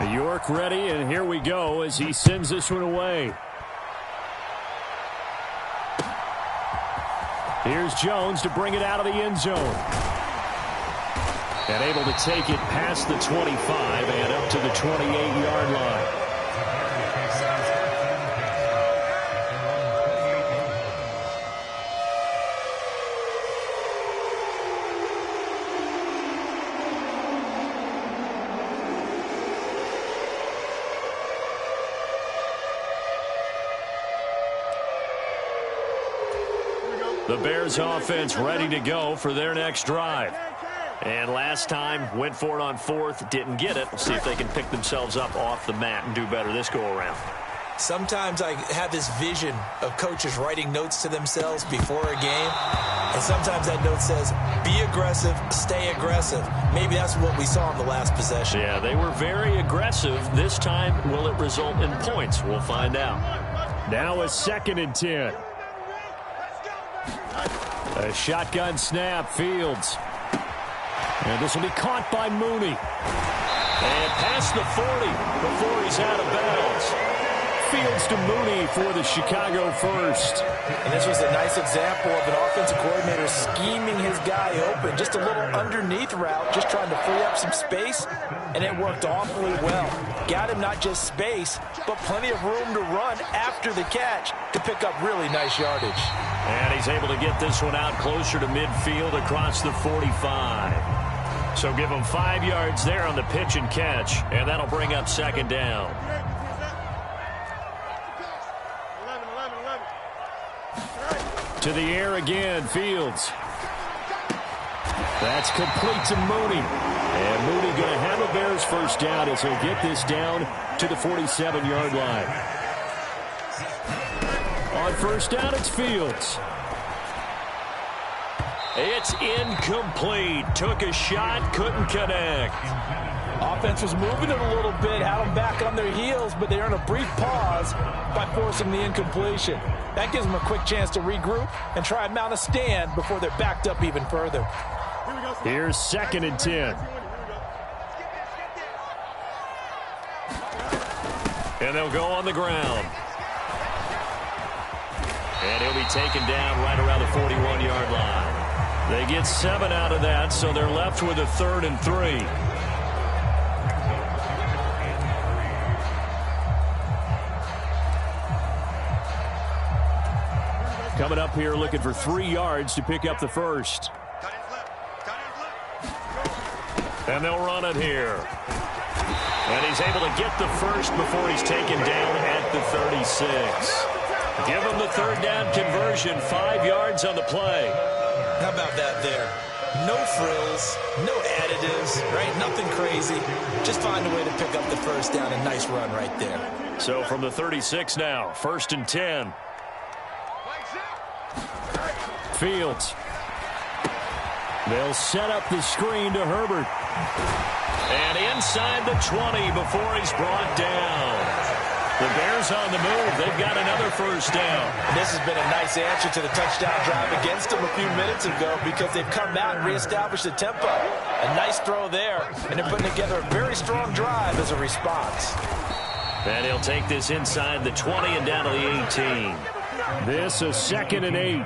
York ready, and here we go as he sends this one away. Here's Jones to bring it out of the end zone. And able to take it past the 25 and up to the 28-yard line. The Bears offense ready to go for their next drive. And last time, went for it on fourth, didn't get it. We'll see if they can pick themselves up off the mat and do better this go-around. Sometimes I have this vision of coaches writing notes to themselves before a game. And sometimes that note says, be aggressive, stay aggressive. Maybe that's what we saw in the last possession. Yeah, they were very aggressive. This time, will it result in points? We'll find out. Now a 2nd and 10. A shotgun snap, Fields. And this will be caught by Mooney. And past the 40 before he's out of bounds. Fields to Mooney for the Chicago first. And this was a nice example of an offensive coordinator scheming his guy open. Just a little underneath route, just trying to free up some space, and it worked awfully well. Got him not just space, but plenty of room to run after the catch to pick up really nice yardage. And he's able to get this one out closer to midfield across the 45. So give him 5 yards there on the pitch and catch, and that'll bring up 2nd down. To the air again, Fields. That's complete to Mooney. And Mooney going to have a Bears first down as he'll get this down to the 47-yard line. On first down, it's Fields. It's incomplete. Took a shot, couldn't connect. Offense was moving it a little bit, had them back on their heels, but they're in a brief pause by forcing the incompletion. That gives them a quick chance to regroup and try and mount a stand before they're backed up even further. Here's 2nd and 10. And they'll go on the ground. And he'll be taken down right around the 41-yard line. They get 7 out of that, so they're left with a 3rd and 3. Coming up here looking for 3 yards to pick up the first. And they'll run it here. And he's able to get the first before he's taken down at the 36. Give him the 3rd down conversion, 5 yards on the play. How about that there? No frills, no additives, right? Nothing crazy. Just find a way to pick up the first down. A nice run right there. So from the 36 now, 1st and 10. Fields. They'll set up the screen to Herbert. And inside the 20 before he's brought down. The Bears on the move. They've got another first down. This has been a nice answer to the touchdown drive against them a few minutes ago because they've come out and reestablished the tempo. A nice throw there, and they're putting together a very strong drive as a response. And he'll take this inside the 20 and down to the 18. This is 2nd and 8.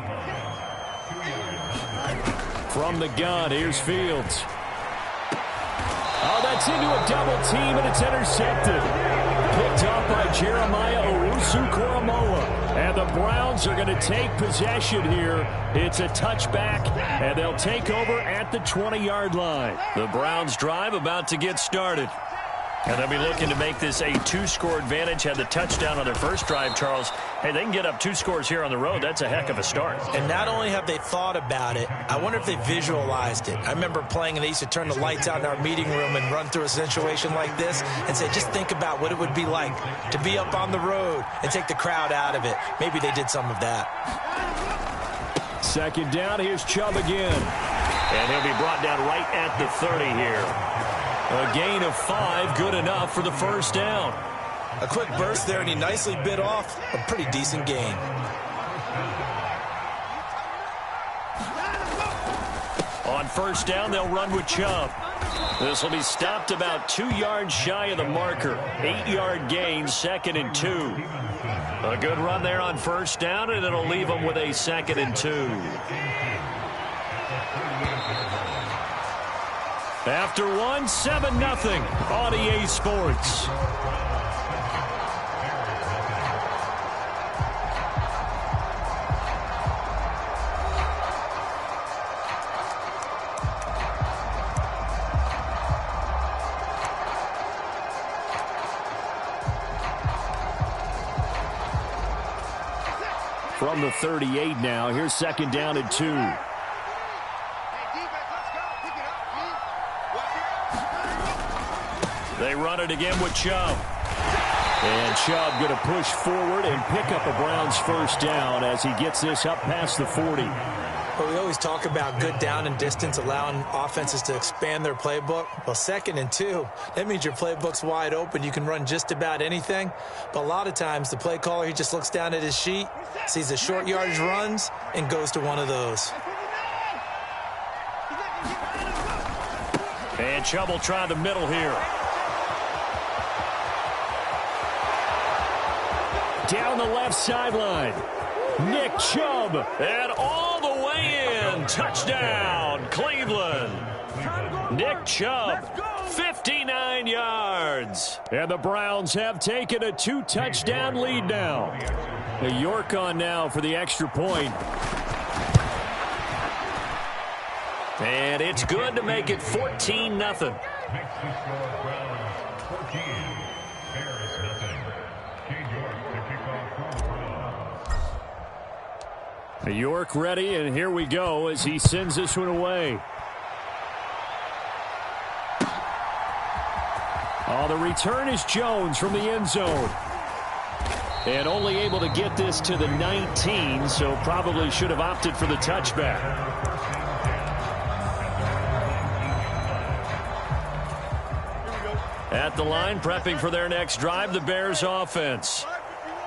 From the gun, here's Fields. Oh, that's into a double team, and it's intercepted. Picked up by Jeremiah Owusu-Koramoah. And the Browns are going to take possession here. It's a touchback, and they'll take over at the 20-yard line. The Browns drive about to get started. And they'll be looking to make this a 2-score advantage. Had the touchdown on their first drive, Charles. Hey, they can get up 2 scores here on the road. That's a heck of a start. And not only have they thought about it, I wonder if they visualized it. I remember playing, and they used to turn the lights out in our meeting room and run through a situation like this and say, just think about what it would be like to be up on the road and take the crowd out of it. Maybe they did some of that. 2nd down, here's Chubb again. And he'll be brought down right at the 30 here. A gain of 5, good enough for the first down. A quick burst there, and he nicely bit off a pretty decent gain. On first down, they'll run with Chubb. This will be stopped about 2 yards shy of the marker. 8-yard gain, 2nd and 2. A good run there on first down, and it'll leave them with a 2nd and 2. After 1, 7-0 on EA Sports. From the 38 now, here's 2nd down and 2. They run it again with Chubb. And Chubb going to push forward and pick up a Browns first down as he gets this up past the 40. Well, we always talk about good down and distance, allowing offenses to expand their playbook. Well, 2nd and 2, that means your playbook's wide open. You can run just about anything. But a lot of times, the play caller, he just looks down at his sheet, sees the short yardage runs, and goes to one of those. And Chubb will try the middle here. Down the left sideline. Nick Chubb. And all the way in. Touchdown, Cleveland. Nick Chubb, 59 yards. And the Browns have taken a 2-touchdown lead now. York on now for the extra point. And it's good to make it 14-0. York ready, and here we go as he sends this one away. Oh, the return is Jones from the end zone. And only able to get this to the 19, so probably should have opted for the touchback. At the line, prepping for their next drive, the Bears offense.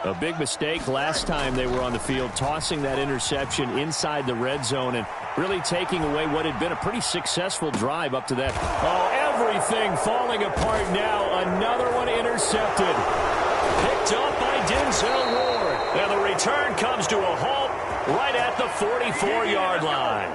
A big mistake last time they were on the field, tossing that interception inside the red zone and really taking away what had been a pretty successful drive up to that. Oh, everything falling apart now. Another one intercepted. Picked up by Denzel Ward. And the return comes to a halt right at the 44-yard line.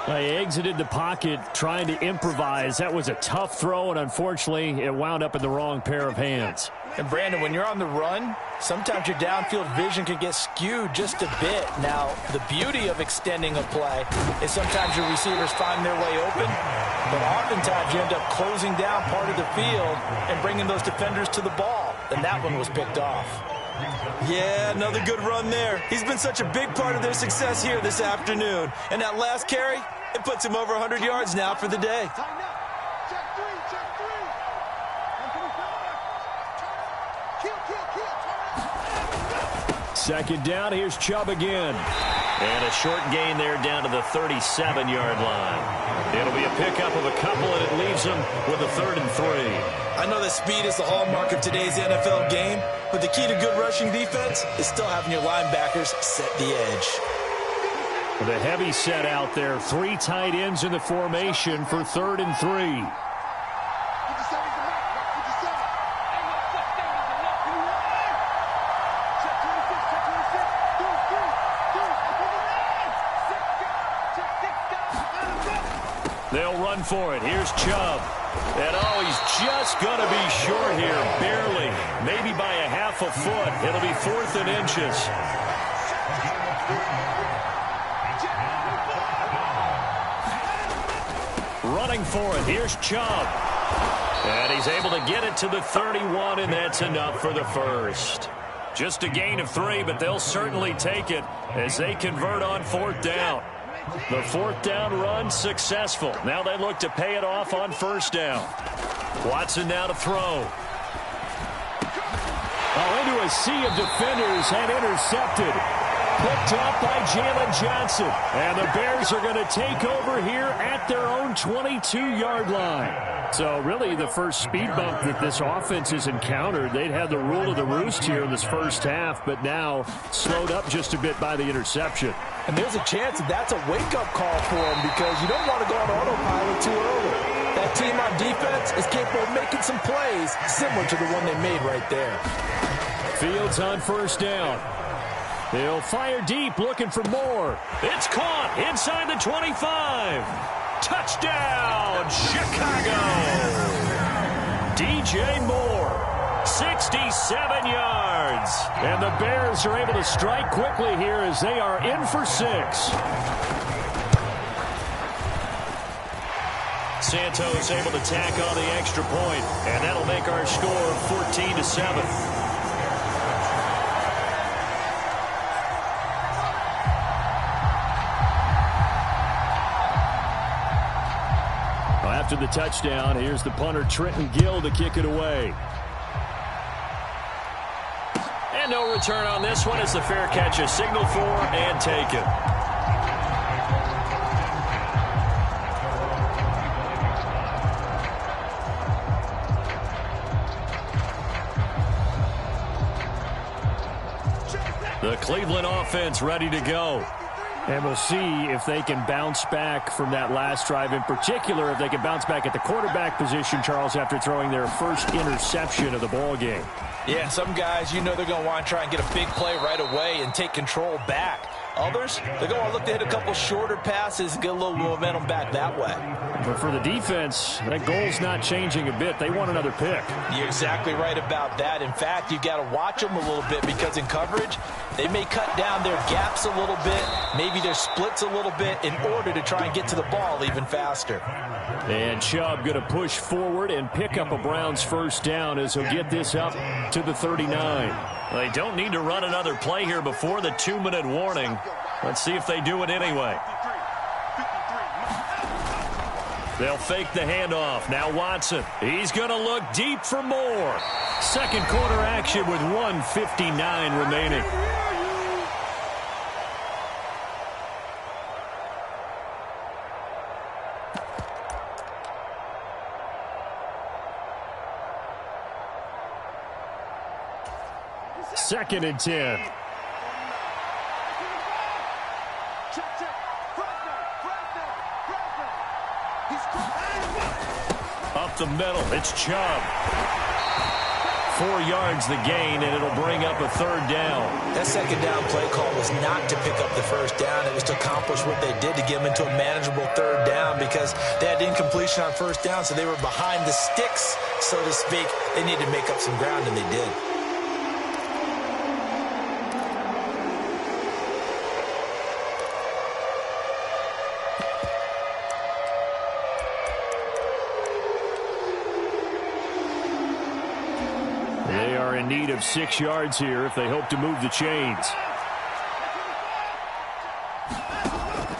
They exited the pocket trying to improvise. That was a tough throw, and unfortunately, it wound up in the wrong pair of hands. And, Brandon, when you're on the run, sometimes your downfield vision can get skewed just a bit. Now, the beauty of extending a play is sometimes your receivers find their way open, but oftentimes you end up closing down part of the field and bringing those defenders to the ball. And that one was picked off. Yeah, another good run there. He's been such a big part of their success here this afternoon. And that last carry, it puts him over 100 yards now for the day. Second down, here's Chubb again. And a short gain there down to the 37-yard line. It'll be a pickup of a couple, and it leaves them with a 3rd and 3. I know that speed is the hallmark of today's NFL game, but the key to good rushing defense is still having your linebackers set the edge. The heavy set out there. 3 tight ends in the formation for 3rd and 3. They'll run for it. Here's Chubb. And, oh, he's just going to be short here, barely. Maybe by a half a foot. It'll be 4th and inches. Running for it. Here's Chubb. And he's able to get it to the 31, and that's enough for the first. Just a gain of 3, but they'll certainly take it as they convert on 4th down. The 4th down run successful. Now they look to pay it off on 1st down. Watson now to throw. Oh, into a sea of defenders and intercepted. Picked off by Jalen Johnson. And the Bears are going to take over here at their own 22-yard line. So really the first speed bump that this offense has encountered. They'd had the rule of the roost here in this first half, but now slowed up just a bit by the interception. And there's a chance that that's a wake-up call for them because you don't want to go on autopilot too early. That team on defense is capable of making some plays similar to the one they made right there. Fields on first down. He'll fire deep, looking for more. It's caught inside the 25. Touchdown, Chicago. DJ Moore, 67 yards. And the Bears are able to strike quickly here as they are in for 6. Santos able to tack on the extra point, and that'll make our score 14-7. After the touchdown, here's the punter Trenton Gill to kick it away. And no return on this one as the fair catch is signaled for and taken. The Cleveland offense ready to go. And we'll see if they can bounce back from that last drive, in particular if they can bounce back at the quarterback position, Charles, after throwing their first interception of the ball game. Yeah, some guys, you know they're going to want to try and get a big play right away and take control back. Others, they're going to look to hit a couple shorter passes and get a little momentum back that way. But for the defense, that goal's not changing a bit. They want another pick. You're exactly right about that. In fact, you've got to watch them a little bit because in coverage, they may cut down their gaps a little bit, maybe their splits a little bit in order to try and get to the ball even faster. And Chubb going to push forward and pick up a Browns first down as he'll get this up to the 39. They don't need to run another play here before the 2-minute warning. Let's see if they do it anyway. They'll fake the handoff. Now Watson. He's going to look deep for more. Second quarter action with 1:59 remaining. Second and 10. Up the middle, it's Chubb. 4 yards the gain, and it'll bring up a third down. That second down play call was not to pick up the first down. It was to accomplish what they did to get them into a manageable third down because they had incompletion on first down, so they were behind the sticks, so to speak. They needed to make up some ground, and they did. In need of 6 yards here if they hope to move the chains.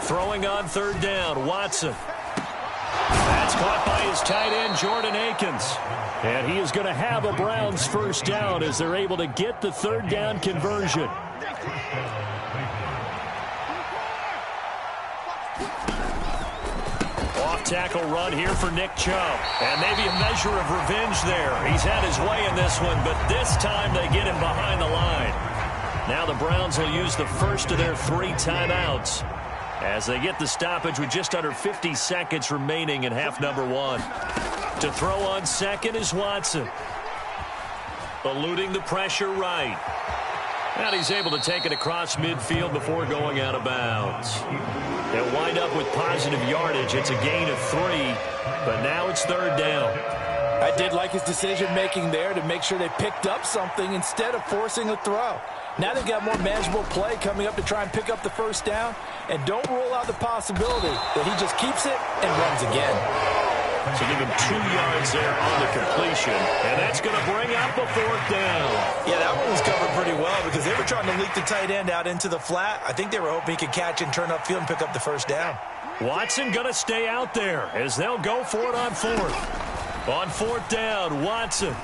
Throwing on third down, Watson. That's caught by his tight end, Jordan Akins. And he is going to have a Browns first down as they're able to get the third down conversion. Tackle run here for Nick Chubb. And maybe a measure of revenge there. He's had his way in this one, but this time they get him behind the line. Now the Browns will use the first of their 3 timeouts as they get the stoppage with just under 50 seconds remaining in half number 1. To throw on second is Watson. Eluding the pressure right. And he's able to take it across midfield before going out of bounds. They'll wind up with positive yardage. It's a gain of 3, but now it's third down. I did like his decision-making there to make sure they picked up something instead of forcing a throw. Now they've got more manageable play coming up to try and pick up the first down, and don't rule out the possibility that he just keeps it and runs again. So give him 2 yards there on the completion, and that's going to bring up a fourth down. Yeah, that one was covered pretty well because they were trying to leak the tight end out into the flat. I think they were hoping he could catch and turn upfield and pick up the first down. Watson going to stay out there as they'll go for it on fourth. On fourth down, Watson.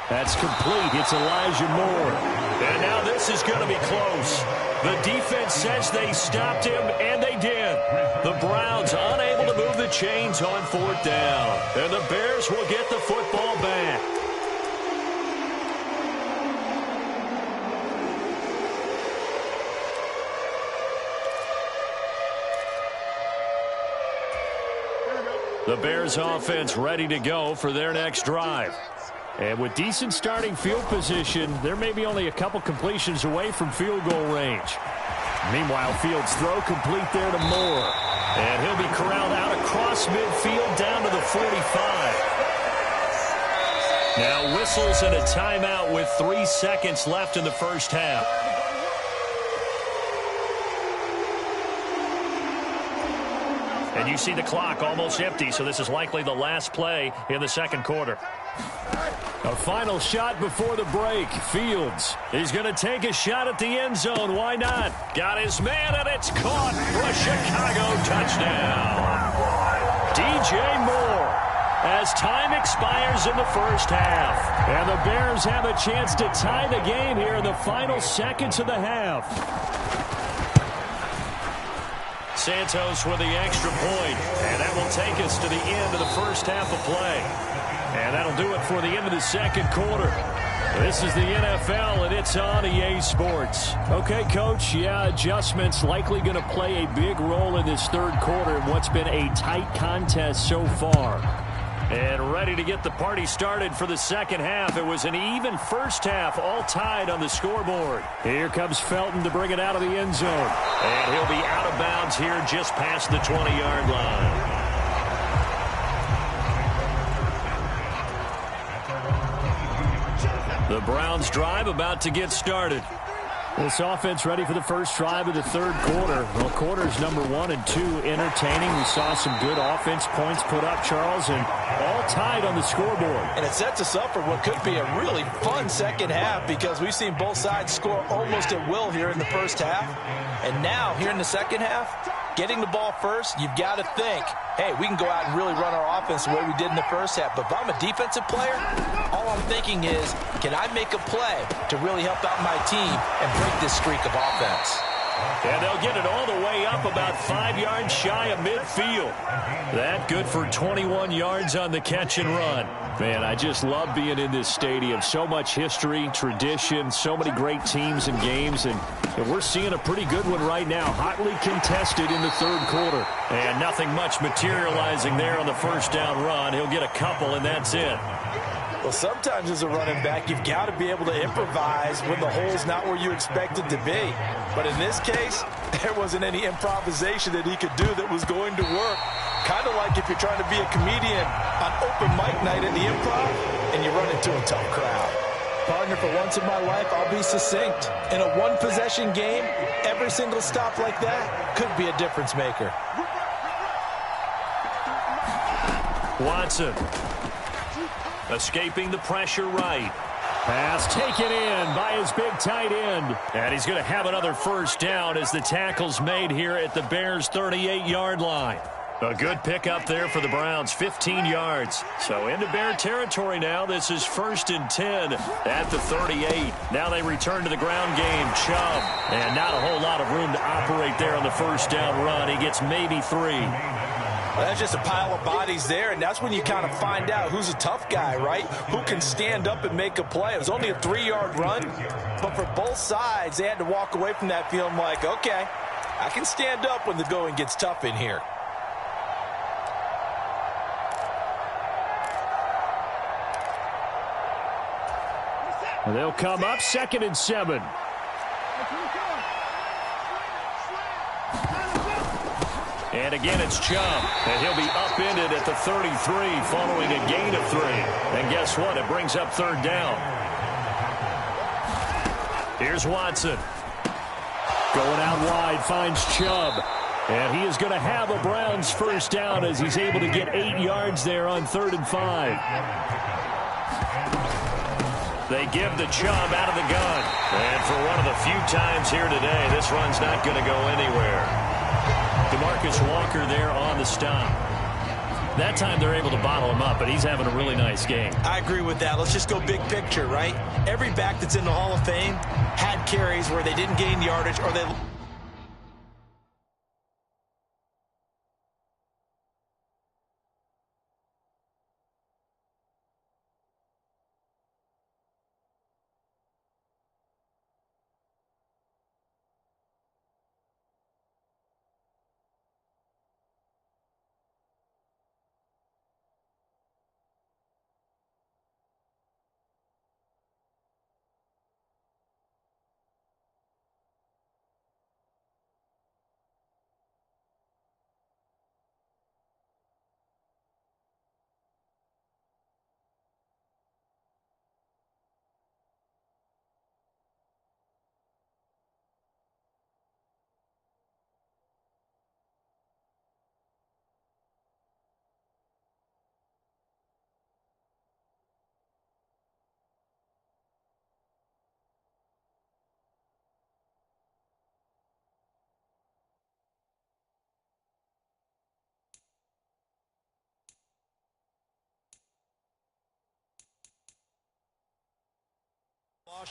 That's complete. It's Elijah Moore. And now this is going to be close. The defense says they stopped him, and they did. The Browns unable to move the chains on fourth down. And the Bears will get the football back. The Bears offense ready to go for their next drive. And with decent starting field position, they're maybe only a couple completions away from field goal range. Meanwhile, Fields' throw complete there to Moore. And he'll be corralled out across midfield down to the 45. Now whistles and a timeout with 3 seconds left in the first half. And you see the clock almost empty, so this is likely the last play in the second quarter. A final shot before the break. Fields, he's going to take a shot at the end zone. Why not? Got his man, and it's caught for a Chicago touchdown. DJ Moore, as time expires in the first half. And the Bears have a chance to tie the game here in the final seconds of the half. Santos with the extra point, and that will take us to the end of the first half of play. And that'll do it for the end of the second quarter. This is the NFL, and it's on EA Sports. Okay, Coach, yeah, adjustments likely going to play a big role in this third quarter in what's been a tight contest so far. And ready to get the party started for the second half. It was an even first half, all tied on the scoreboard. Here comes Felton to bring it out of the end zone. And he'll be out of bounds here just past the 20-yard line. The Browns drive about to get started. This offense ready for the first drive of the third quarter. Well, quarters number 1 and 2 entertaining. We saw some good offense points put up, Charles, and all tied on the scoreboard. And it sets us up for what could be a really fun second half because we've seen both sides score almost at will here in the first half. And now, here in the second half, getting the ball first, you've got to think, hey, we can go out and really run our offense the way we did in the first half. But if I'm a defensive player, all I'm thinking is, can I make a play to really help out my team and break this streak of offense? And they'll get it all the way up about 5 yards shy of midfield. That good for 21 yards on the catch and run. Man, I just love being in this stadium. So much history, tradition, so many great teams and games. And we're seeing a pretty good one right now. Hotly contested in the third quarter. And nothing much materializing there on the first down run. He'll get a couple, and that's it. Well, sometimes as a running back, you've got to be able to improvise when the hole's not where you expect it to be. But in this case, there wasn't any improvisation that he could do that was going to work. Kind of like if you're trying to be a comedian on open mic night at the Improv and you run into a tough crowd. Partner, for once in my life, I'll be succinct. In a one-possession game, every single stop like that could be a difference maker. Watson. Escaping the pressure right. Pass taken in by his big tight end. And he's going to have another first down as the tackle's made here at the Bears' 38-yard line. A good pickup there for the Browns, 15 yards. So into Bear territory now. This is 1st and 10 at the 38. Now they return to the ground game. Chubb. And not a whole lot of room to operate there on the first down run. He gets maybe 3. Well, that's just a pile of bodies there, and that's when you kind of find out who's a tough guy, right? Who can stand up and make a play. It was only a 3-yard run, but for both sides, they had to walk away from that feeling like, okay, I can stand up when the going gets tough in here. They'll come up 2nd and 7. And again, it's Chubb. And he'll be upended at the 33 following a gain of 3. And guess what? It brings up 3rd down. Here's Watson. Going out wide, finds Chubb. And he is going to have a Browns first down as he's able to get 8 yards there on 3rd and 5. They give the Chubb out of the gun. And for one of the few times here today, this run's not going to go anywhere. DeMarcus Walker there on the stop. That time they're able to bottle him up, but he's having a really nice game. I agree with that. Let's just go big picture, right? Every back that's in the Hall of Fame had carries where they didn't gain yardage or they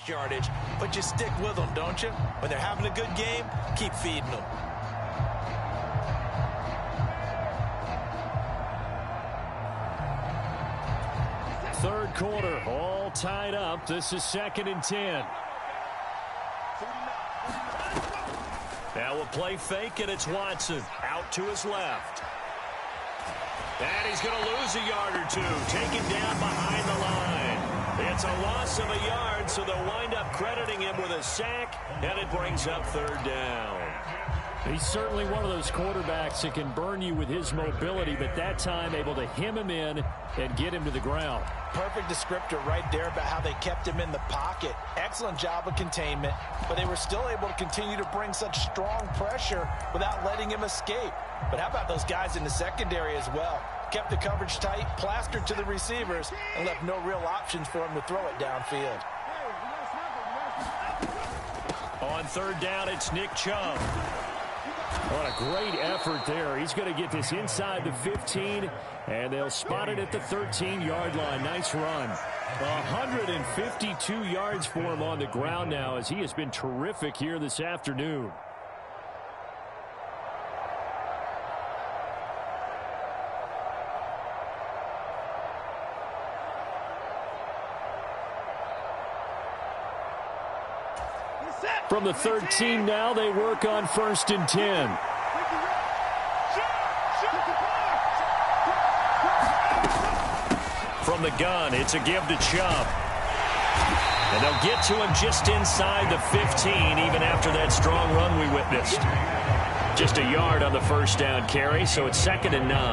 Yardage, but you stick with them, don't you? When they're having a good game, keep feeding them. Third quarter, all tied up. This is 2nd and 10. Now we'll play fake, and it's Watson out to his left. And he's going to lose a yard or two, taken down behind the line. It's a loss of a yard, so they'll wind up crediting him with a sack, and it brings up 3rd down. He's certainly one of those quarterbacks that can burn you with his mobility, but that time able to hem him in and get him to the ground. Perfect descriptor right there about how they kept him in the pocket. Excellent job of containment, but they were still able to continue to bring such strong pressure without letting him escape. But how about those guys in the secondary as well? Kept the coverage tight, plastered to the receivers, and left no real options for him to throw it downfield. On 3rd down, it's Nick Chubb. What a great effort there. He's going to get this inside the 15, and they'll spot it at the 13-yard line. Nice run. 152 yards for him on the ground now, as he has been terrific here this afternoon. From the 13 now, they work on 1st and 10. From the gun, it's a give to Chubb. And they'll get to him just inside the 15, even after that strong run we witnessed. Just a yard on the 1st down carry, so it's 2nd and 9.